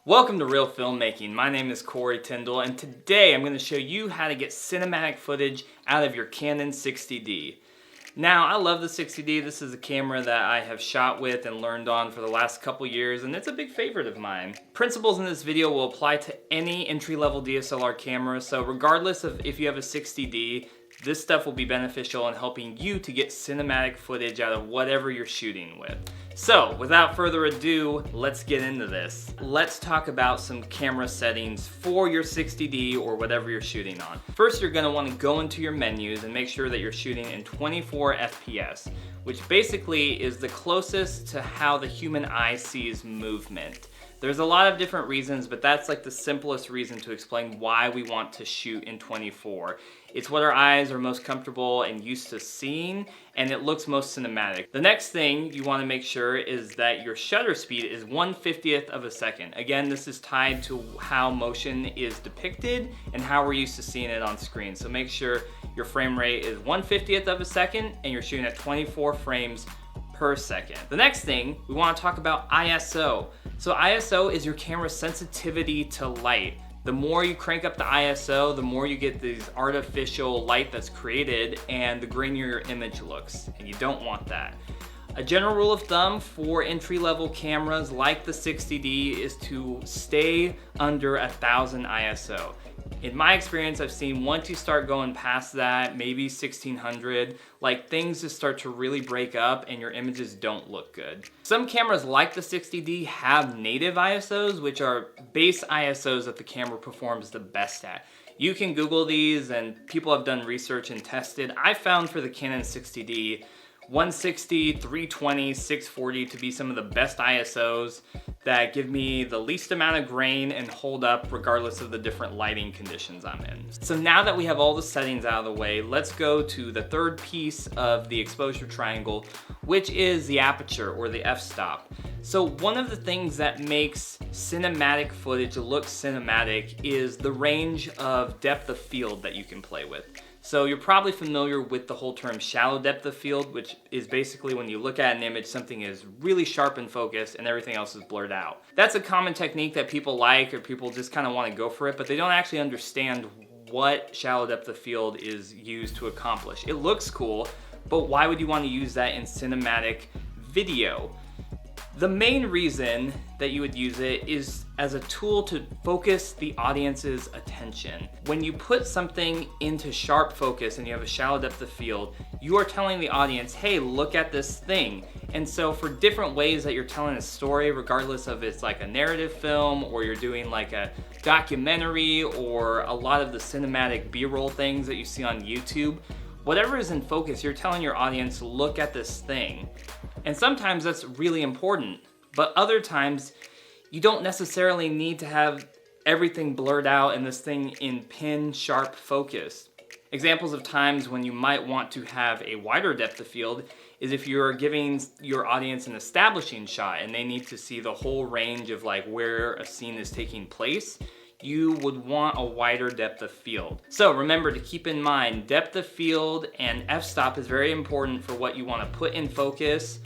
Welcome to Reel Filmmaking. My name is Corey Tyndall, and today I'm going to show you how to get cinematic footage out of your Canon 60D. Now, I love the 60D. This is a camera that I have shot with and learned on for the last couple years, and it's a big favorite of mine. Principles in this video will apply to any entry-level DSLR camera, so regardless of if you have a 60D, this stuff will be beneficial in helping you to get cinematic footage out of whatever you're shooting with. So, without further ado, let's get into this. Let's talk about some camera settings for your 60D or whatever you're shooting on. First, you're going to want to go into your menus and make sure that you're shooting in 24 FPS, which basically is the closest to how the human eye sees movement. There's a lot of different reasons, but that's like the simplest reason to explain why we want to shoot in 24. It's what our eyes are most comfortable and used to seeing, and it looks most cinematic. The next thing you want to make sure is that your shutter speed is 1/50th of a second. Again, this is tied to how motion is depicted and how we're used to seeing it on screen. So make sure your frame rate is 1/50th of a second and you're shooting at 24 frames per second. The next thing, we want to talk about ISO. So ISO is your camera's sensitivity to light. The more you crank up the ISO, the more you get this artificial light that's created and the grainier your image looks, and you don't want that. A general rule of thumb for entry-level cameras like the 60D is to stay under 1000 ISO. In my experience, I've seen once you start going past that, maybe 1600, like things just start to really break up and your images don't look good. Some cameras like the 60D have native ISOs, which are base ISOs that the camera performs the best at. You can Google these and people have done research and tested. I found for the Canon 60D, 160, 320, 640 to be some of the best ISOs that give me the least amount of grain and hold up regardless of the different lighting conditions I'm in. So now that we have all the settings out of the way, let's go to the third piece of the exposure triangle, which is the aperture or the f-stop. So one of the things that makes cinematic footage look cinematic is the range of depth of field that you can play with. So you're probably familiar with the whole term shallow depth of field, which is basically when you look at an image, something is really sharp in focus and everything else is blurred out. That's a common technique that people like, or people just kind of want to go for it, but they don't actually understand what shallow depth of field is used to accomplish. It looks cool, but why would you want to use that in cinematic video? The main reason that you would use it is as a tool to focus the audience's attention. When you put something into sharp focus and you have a shallow depth of field, you are telling the audience, hey, look at this thing. And so for different ways that you're telling a story, regardless of it's like a narrative film or you're doing like a documentary or a lot of the cinematic B-roll things that you see on YouTube, whatever is in focus, you're telling your audience, look at this thing. And sometimes that's really important, but other times you don't necessarily need to have everything blurred out and this thing in pin sharp focus. Examples of times when you might want to have a wider depth of field is if you're giving your audience an establishing shot and they need to see the whole range of like where a scene is taking place. You would want a wider depth of field. So remember to keep in mind, depth of field and f-stop is very important for what you want to put in focus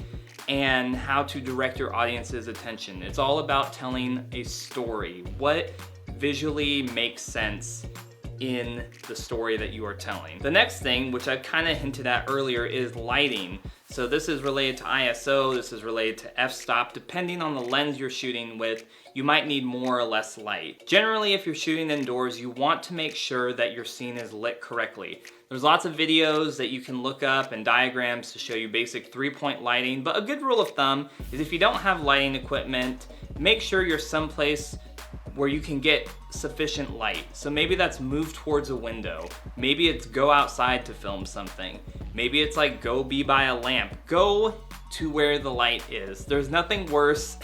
and how to direct your audience's attention. It's all about telling a story. What visually makes sense in the story that you are telling. The next thing, which I kind of hinted at earlier, is lighting. So this is related to ISO, this is related to f-stop. Depending on the lens you're shooting with, you might need more or less light. Generally, if you're shooting indoors, you want to make sure that your scene is lit correctly. There's lots of videos that you can look up and diagrams to show you basic 3-point lighting, but a good rule of thumb is if you don't have lighting equipment, make sure you're someplace where you can get sufficient light. So maybe that's move towards a window. Maybe it's go outside to film something. Maybe it's like go be by a lamp. Go to where the light is. There's nothing worse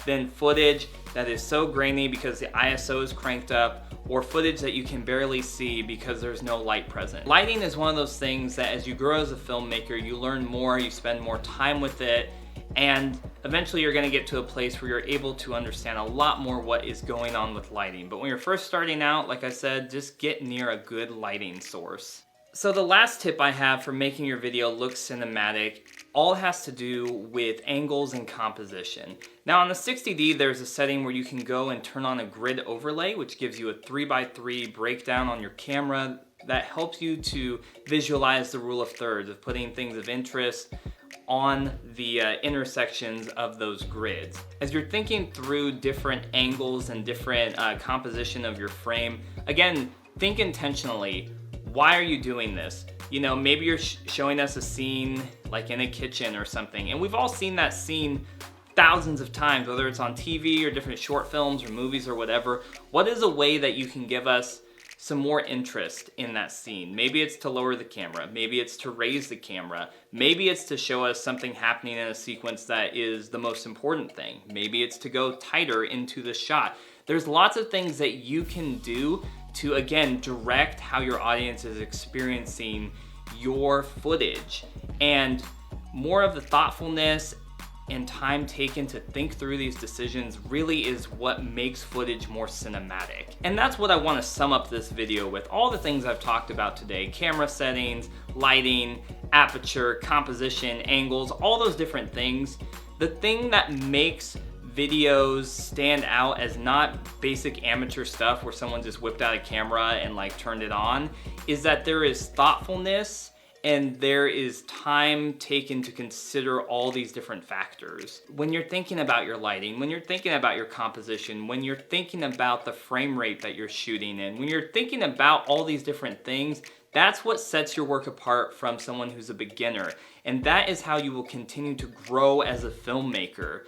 than footage that is so grainy because the ISO is cranked up, or footage that you can barely see because there's no light present. Lighting is one of those things that as you grow as a filmmaker, you learn more, you spend more time with it, and eventually you're gonna get to a place where you're able to understand a lot more what is going on with lighting. But when you're first starting out, like I said, just get near a good lighting source. So the last tip I have for making your video look cinematic all has to do with angles and composition. Now on the 60D, there's a setting where you can go and turn on a grid overlay, which gives you a 3x3 breakdown on your camera that helps you to visualize the rule of thirds, of putting things of interest on the intersections of those grids. As you're thinking through different angles and different composition of your frame, again, think intentionally. Why are you doing this? You know, maybe you're showing us a scene like in a kitchen or something, and we've all seen that scene thousands of times, whether it's on TV or different short films or movies or whatever. What is a way that you can give us some more interest in that scene? Maybe it's to lower the camera, maybe it's to raise the camera, maybe it's to show us something happening in a sequence that is the most important thing, maybe it's to go tighter into the shot. There's lots of things that you can do to, again, direct how your audience is experiencing your footage. And more of the thoughtfulness and time taken to think through these decisions really is what makes footage more cinematic. And that's what I want to sum up this video with. All the things I've talked about today: camera settings, lighting, aperture, composition, angles, all those different things. The thing that makes videos stand out as not basic amateur stuff where someone just whipped out a camera and like turned it on is that there is thoughtfulness and there is time taken to consider all these different factors. When you're thinking about your lighting, when you're thinking about your composition, when you're thinking about the frame rate that you're shooting in, when you're thinking about all these different things, that's what sets your work apart from someone who's a beginner. And that is how you will continue to grow as a filmmaker.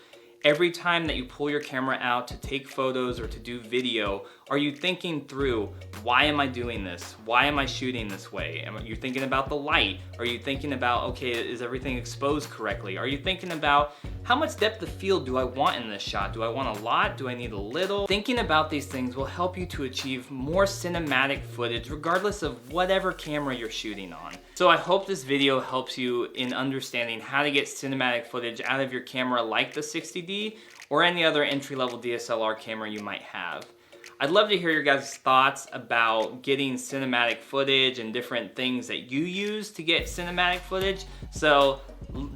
Every time that you pull your camera out to take photos or to do video, are you thinking through, why am I doing this? Why am I shooting this way? Are you thinking about the light? Are you thinking about, okay, is everything exposed correctly? Are you thinking about, how much depth of field do I want in this shot? Do I want a lot? Do I need a little? Thinking about these things will help you to achieve more cinematic footage regardless of whatever camera you're shooting on. So I hope this video helps you in understanding how to get cinematic footage out of your camera like the 60D or any other entry-level DSLR camera you might have. I'd love to hear your guys' thoughts about getting cinematic footage and different things that you use to get cinematic footage. So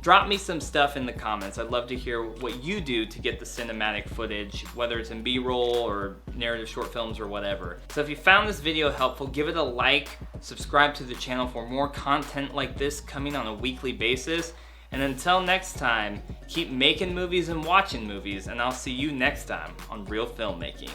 drop me some stuff in the comments. I'd love to hear what you do to get the cinematic footage, whether it's in B-roll or narrative short films or whatever. So if you found this video helpful, give it a like, subscribe to the channel for more content like this coming on a weekly basis. And until next time, keep making movies and watching movies, and I'll see you next time on Reel Filmmaking.